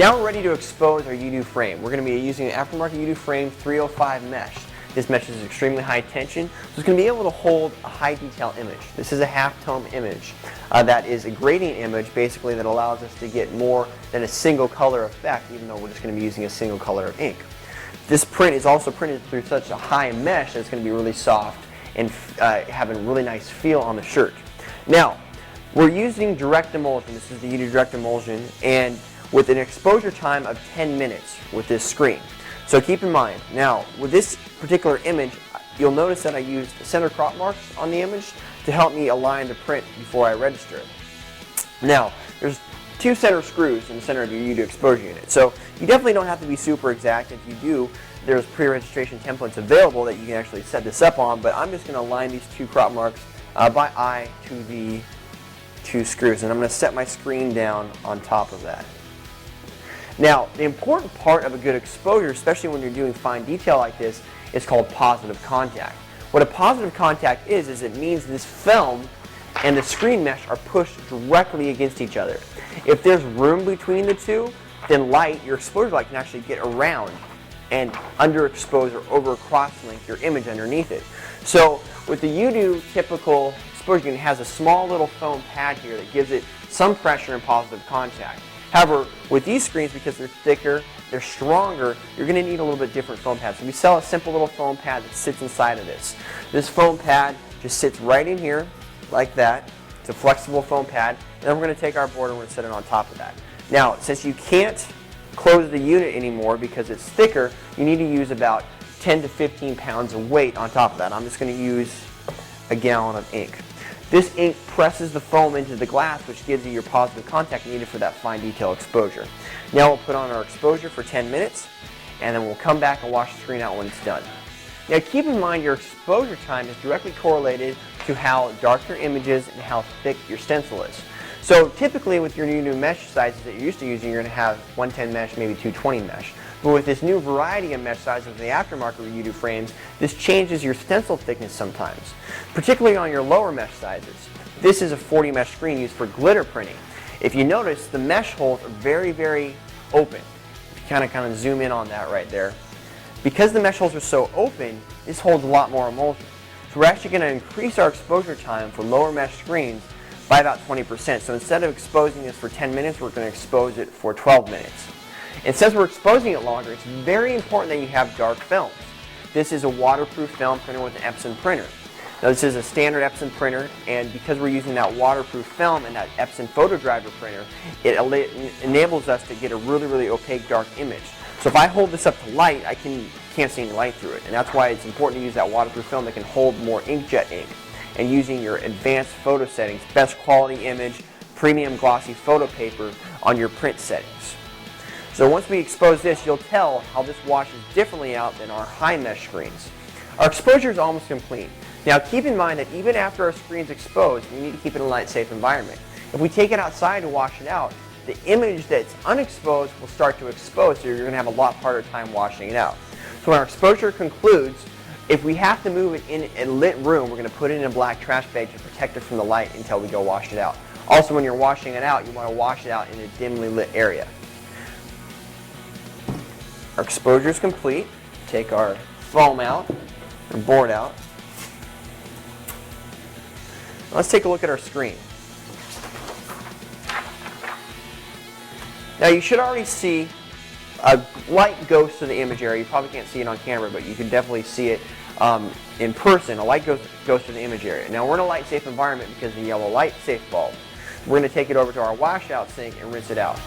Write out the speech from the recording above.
Now we're ready to expose our Yudu frame. We're going to be using an aftermarket Yudu frame 305 mesh. This mesh is extremely high tension, so it's going to be able to hold a high detail image. This is a half-tone image that is a gradient image basically that allows us to get more than a single color effect, even though we're just going to be using a single color of ink. This print is also printed through such a high mesh that it's going to be really soft and having a really nice feel on the shirt. Now, we're using direct emulsion. This is the Yudu direct emulsion, and with an exposure time of 10 minutes with this screen. So keep in mind, now with this particular image, you'll notice that I used center crop marks on the image to help me align the print before I register it. Now, there's two center screws in the center of your Yudu exposure unit. So you definitely don't have to be super exact. If you do, there's pre-registration templates available that you can actually set this up on, but I'm just going to align these two crop marks by eye to the two screws, and I'm going to set my screen down on top of that. Now, the important part of a good exposure, especially when you're doing fine detail like this, is called positive contact. What a positive contact is it means this film and the screen mesh are pushed directly against each other. If there's room between the two, then your exposure light can actually get around and underexpose or over cross-link your image underneath it. So with the Yudu typical exposure unit, has a small little foam pad here that gives it some pressure and positive contact. However, with these screens, because they're thicker, they're stronger, you're going to need a little bit different foam pads. So we sell a simple little foam pad that sits inside of this. This foam pad just sits right in here, like that. It's a flexible foam pad, and then we're going to take our board and we're going to set it on top of that. Now, since you can't close the unit anymore because it's thicker, you need to use about 10 to 15 pounds of weight on top of that. I'm just going to use a gallon of ink. This ink presses the foam into the glass, which gives you your positive contact needed for that fine detail exposure. Now we'll put on our exposure for 10 minutes, and then we'll come back and wash the screen out when it's done. Now keep in mind your exposure time is directly correlated to how dark your image is and how thick your stencil is. So typically with your new mesh sizes that you're used to using, you're going to have 110 mesh, maybe 220 mesh. But with this new variety of mesh sizes in the aftermarket Yudu frames, this changes your stencil thickness sometimes, particularly on your lower mesh sizes. This is a 40 mesh screen used for glitter printing. If you notice, the mesh holes are very, very open. If you kind of zoom in on that right there. Because the mesh holes are so open, this holds a lot more emulsion. So we're actually going to increase our exposure time for lower mesh screens by about 20%. So instead of exposing this for 10 minutes, we're going to expose it for 12 minutes. And since we're exposing it longer, it's very important that you have dark films. This is a waterproof film printer with an Epson printer. Now this is a standard Epson printer, and because we're using that waterproof film and that Epson photo driver printer, it enables us to get a really, really opaque dark image. So if I hold this up to light, I can't see any light through it. And that's why it's important to use that waterproof film that can hold more inkjet ink. And using your advanced photo settings, best quality image, premium glossy photo paper on your print settings. So once we expose this, you'll tell how this washes differently out than our high mesh screens. Our exposure is almost complete. Now keep in mind that even after our screen's exposed, we need to keep it in a light safe environment. If we take it outside to wash it out, the image that's unexposed will start to expose, so you're going to have a lot harder time washing it out. So when our exposure concludes, if we have to move it in a lit room, we're going to put it in a black trash bag to protect it from the light until we go wash it out. Also, when you're washing it out, you want to wash it out in a dimly lit area. Our exposure is complete. Take our foam out, our board out. Let's take a look at our screen. Now you should already see a light goes to the image area. You probably can't see it on camera, but you can definitely see it in person. A light goes to the image area. Now we're in a light safe environment because of the yellow light safe bulb. We're going to take it over to our washout sink and rinse it out.